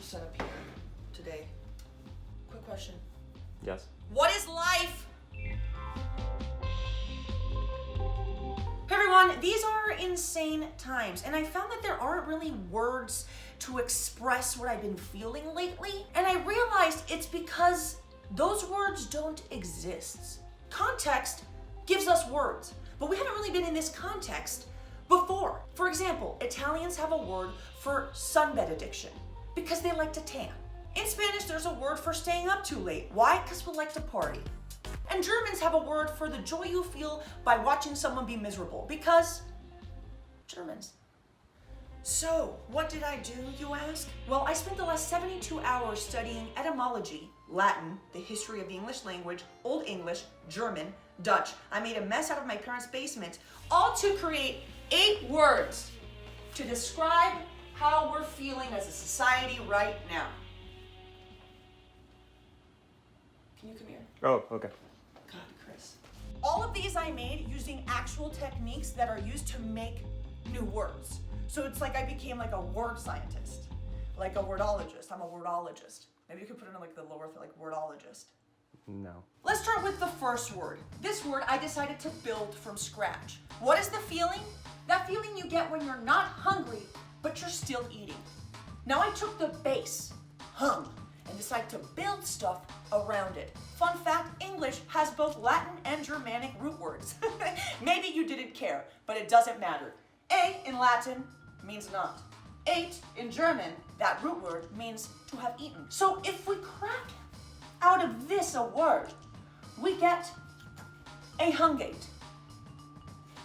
100% up here today. Quick question. Yes. What is life? Hey everyone, these are insane times, and I found that there aren't really words to express what I've been feeling lately, and I realized it's because those words don't exist. Context gives us words, but we haven't really been in this context before. For example, Italians have a word for sunbed addiction because they like to tan. In Spanish, there's a word for staying up too late. Why? Because we like to party. And Germans have a word for the joy you feel by watching someone be miserable, because Germans. So, what did I do, you ask? Well, I spent the last 72 hours studying etymology, Latin, the history of the English language, Old English, German, Dutch. I made a mess out of my parents' basement, all to create 8 words to describe how we're feeling as a society right now. Can you come here? Oh, okay. God, Chris. All of these I made using actual techniques that are used to make new words. So it's like I became like a word scientist, like a wordologist. I'm a wordologist. Maybe you could put it in like the lower thing, like wordologist. No. Let's start with the first word. This word I decided to build from scratch. What is the feeling? That feeling you get when you're not hungry, but you're still eating. Now I took the base, hung, and decided to build stuff around it. Fun fact, English has both Latin and Germanic root words. Maybe you didn't care, but it doesn't matter. A in Latin means not. 8 in German, that root word means to have eaten. So if we crack out of this a word, we get a hungate.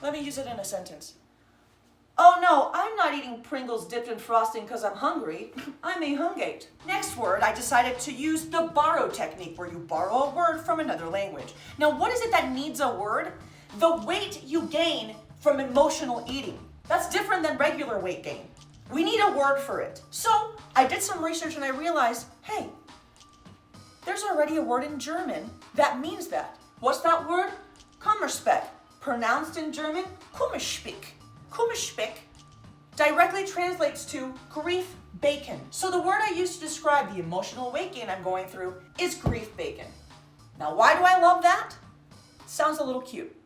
Let me use it in a sentence. Oh no, I'm not eating Pringles dipped in frosting because I'm hungry. I'm a hungate. Next word, I decided to use the borrow technique, where you borrow a word from another language. Now, what is it that needs a word? The weight you gain from emotional eating. That's different than regular weight gain. We need a word for it. So I did some research and I realized, hey, there's already a word in German that means that. What's that word? Kummerspeck. Pronounced in German, Kummerspeck. Kummerspeck directly translates to grief bacon. So the word I used to describe the emotional weight gain I'm going through is grief bacon. Now, why do I love that? Sounds a little cute.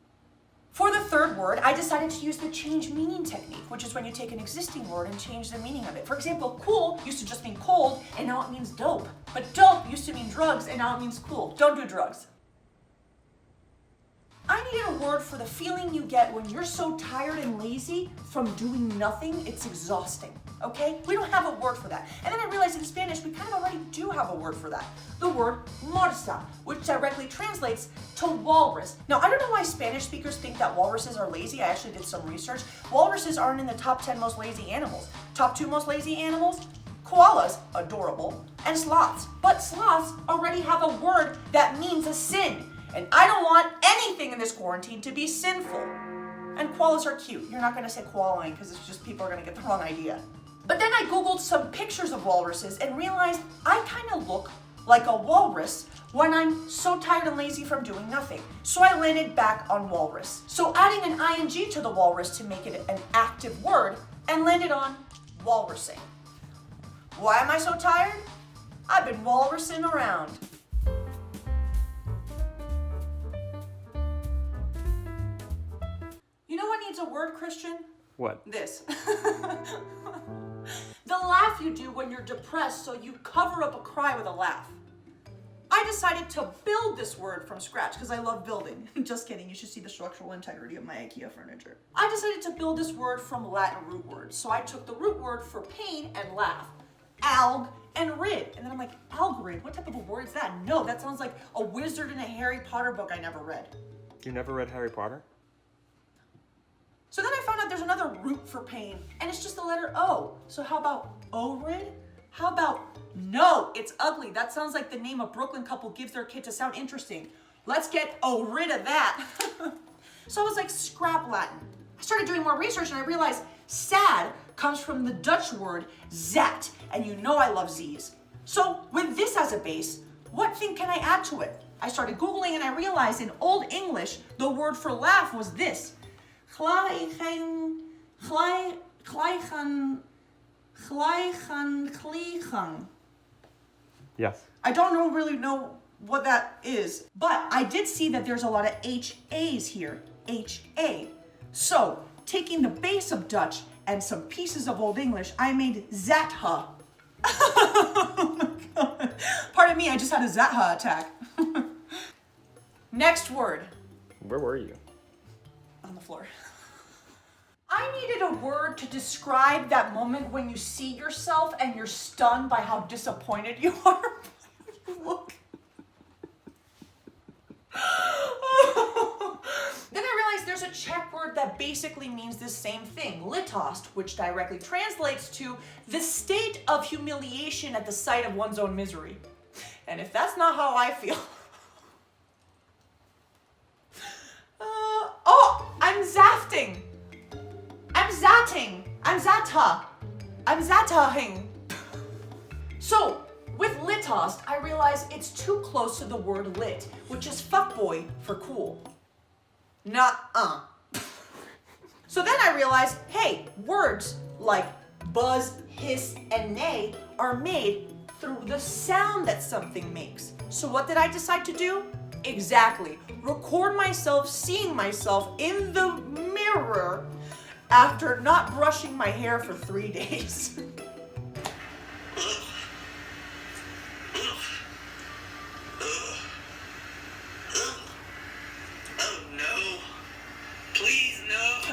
For the third word, I decided to use the change meaning technique, which is when you take an existing word and change the meaning of it. For example, cool used to just mean cold, and now it means dope. But dope used to mean drugs, and now it means cool. Don't do drugs. I needed a word for the feeling you get when you're so tired and lazy from doing nothing, it's exhausting, okay? We don't have a word for that. And then I realized in Spanish, we kind of already do have a word for that. The word morsa, which directly translates to walrus. Now, I don't know why Spanish speakers think that walruses are lazy. I actually did some research. Walruses aren't in the top 10 most lazy animals. Top 2 most lazy animals? Koalas, adorable, and sloths. But sloths already have a word that means a sin. And I don't want anything in this quarantine to be sinful. And koalas are cute. You're not gonna say koalaing because it's just people are gonna get the wrong idea. But then I Googled some pictures of walruses and realized I kind of look like a walrus when I'm so tired and lazy from doing nothing. So I landed back on walrus. So adding an ing to the walrus to make it an active word and landed on walrus-ing. Why am I so tired? I've been walrusing around. You know what needs a word, Christian? What? This. The laugh you do when you're depressed, so you cover up a cry with a laugh. I decided to build this word from scratch because I love building. Just kidding, you should see the structural integrity of my IKEA furniture. I decided to build this word from Latin root words. So I took the root word for pain and laugh, alg and rid. And then I'm like, algrid, what type of a word is that? No, that sounds like a wizard in a Harry Potter book I never read. You never read Harry Potter? So then I found out there's another root for pain, and it's just the letter O. So how about orid? How about no, it's ugly. That sounds like the name a Brooklyn couple gives their kid to sound interesting. Let's get rid of that. So I was like, scrap Latin. I started doing more research and I realized sad comes from the Dutch word zat, and you know I love Z's. So with this as a base, what thing can I add to it? I started Googling and I realized in Old English, the word for laugh was this. Gleichen. Yes. I don't really know what that is, but I did see that there's a lot of HAs here. HA. So, taking the base of Dutch and some pieces of Old English, I made Zatha. Oh my God. Pardon me, I just had a Zatha attack. Next word. Where were you? On the floor. I needed a word to describe that moment when you see yourself and you're stunned by how disappointed you are. You look. Then I realized there's a Czech word that basically means the same thing, litost, which directly translates to the state of humiliation at the sight of one's own misery. And if that's not how I feel... I'm zafting. I'm zatting. I'm zata. I'm zatahing. So, with litost, I realize it's too close to the word lit, which is fuckboy for cool. Nuh-uh. So then I realized, hey, words like buzz, hiss, and neigh are made through the sound that something makes. So what did I decide to do? Exactly. Record myself seeing myself in the mirror after not brushing my hair for 3 days.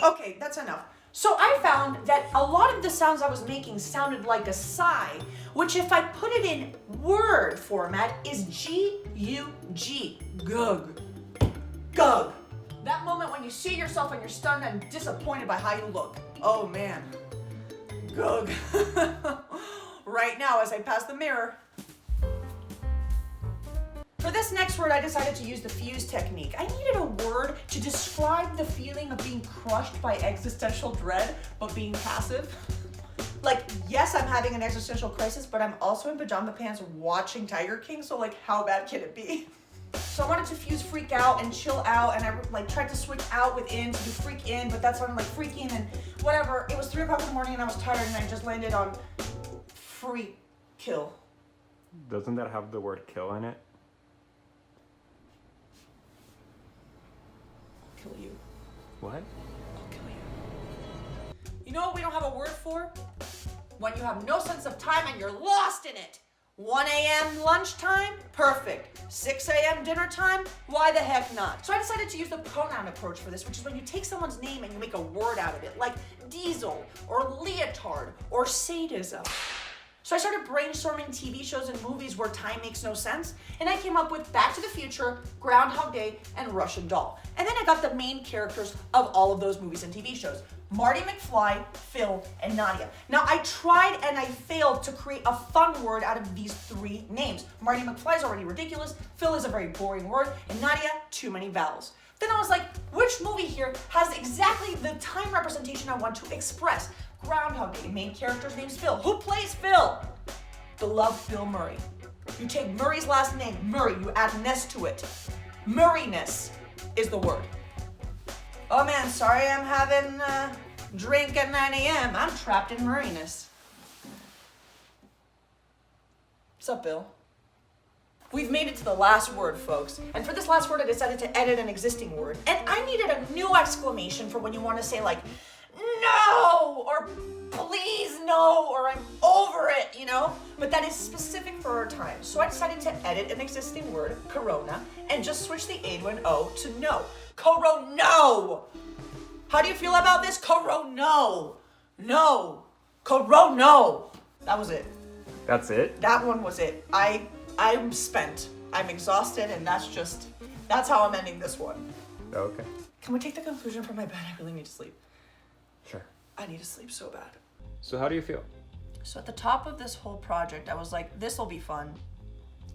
Okay, that's enough. So I found that a lot of the sounds I was making sounded like a sigh, which if I put it in word format is G-U-G, gug, gug. That moment when you see yourself and you're stunned and disappointed by how you look. Oh man, gug. Right now as I pass the mirror. For this next word, I decided to use the fuse technique. I needed a word to describe the feeling of being crushed by existential dread, but being passive. Like, yes, I'm having an existential crisis, but I'm also in pajama pants watching Tiger King, so like, how bad can it be? So I wanted to fuse freak out and chill out, and I tried to switch out with in to do freak in, but that sounded like freaking and whatever. It was 3 o'clock in the morning and I was tired and I just landed on freak kill. Doesn't that have the word kill in it? Kill you. What? I'll kill you. You know what we don't have a word for? When you have no sense of time and you're lost in it. 1 a.m. lunchtime? Perfect. 6 a.m. dinner time? Why the heck not? So I decided to use the pronoun approach for this, which is when you take someone's name and you make a word out of it, like diesel, or leotard, or sadism. So I started brainstorming TV shows and movies where time makes no sense, and I came up with Back to the Future, Groundhog Day, and Russian Doll. And then I got the main characters of all of those movies and TV shows. Marty McFly, Phil, and Nadia. Now I tried and I failed to create a fun word out of these 3 names. Marty McFly is already ridiculous, Phil is a very boring word, and Nadia, too many vowels. Then I was like, which movie here has exactly the time representation I want to express? Groundhog Day, main character's name's Phil. Who plays Phil? Beloved Bill Murray. You take Murray's last name, Murray, you add ness to it. Murrayness is the word. Oh man, sorry I'm having a drink at 9 a.m. I'm trapped in Murrayness. What's up, Bill? We've made it to the last word, folks. And for this last word, I decided to edit an existing word. And I needed a new exclamation for when you want to say like, no, or please no, or I'm over it, you know? But that is specific for our time. So I decided to edit an existing word, corona, and just switch the A to an O to no. Corono! How do you feel about this? Corono! No! Corono! That was it. That's it? That one was it. I'm spent. I'm exhausted, and that's how I'm ending this one. Okay. Can we take the conclusion from my bed? I really need to sleep. Sure. I need to sleep so bad. So how do you feel? So at the top of this whole project, I was like, this will be fun.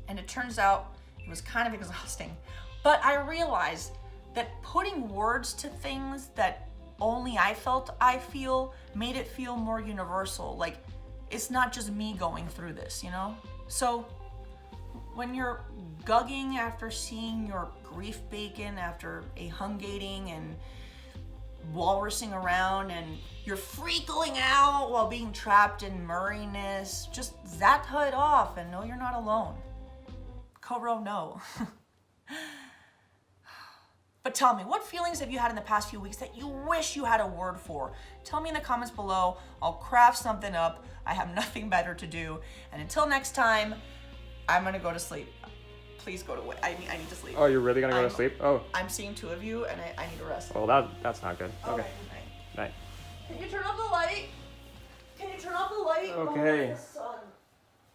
And it turns out it was kind of exhausting. But I realized that putting words to things that only I felt I feel made it feel more universal. Like, it's not just me going through this, you know? So when you're gugging after seeing your grief bacon after a hungating and walrus-ing around and you're freaking out while being trapped in marinus, just zap it off and know you're not alone. Koro, no. But tell me, what feelings have you had in the past few weeks that you wish you had a word for? Tell me in the comments below. I'll craft something up. I have nothing better to do. And until next time, I'm gonna go to sleep. Please go to bed. I need to sleep. Oh, you're really gonna go to sleep? Oh. I'm seeing two of you and I need to rest. Well, that's not good. Okay. Night. Night. Can you turn off the light? Can you turn off the light? Okay. Oh, the sun.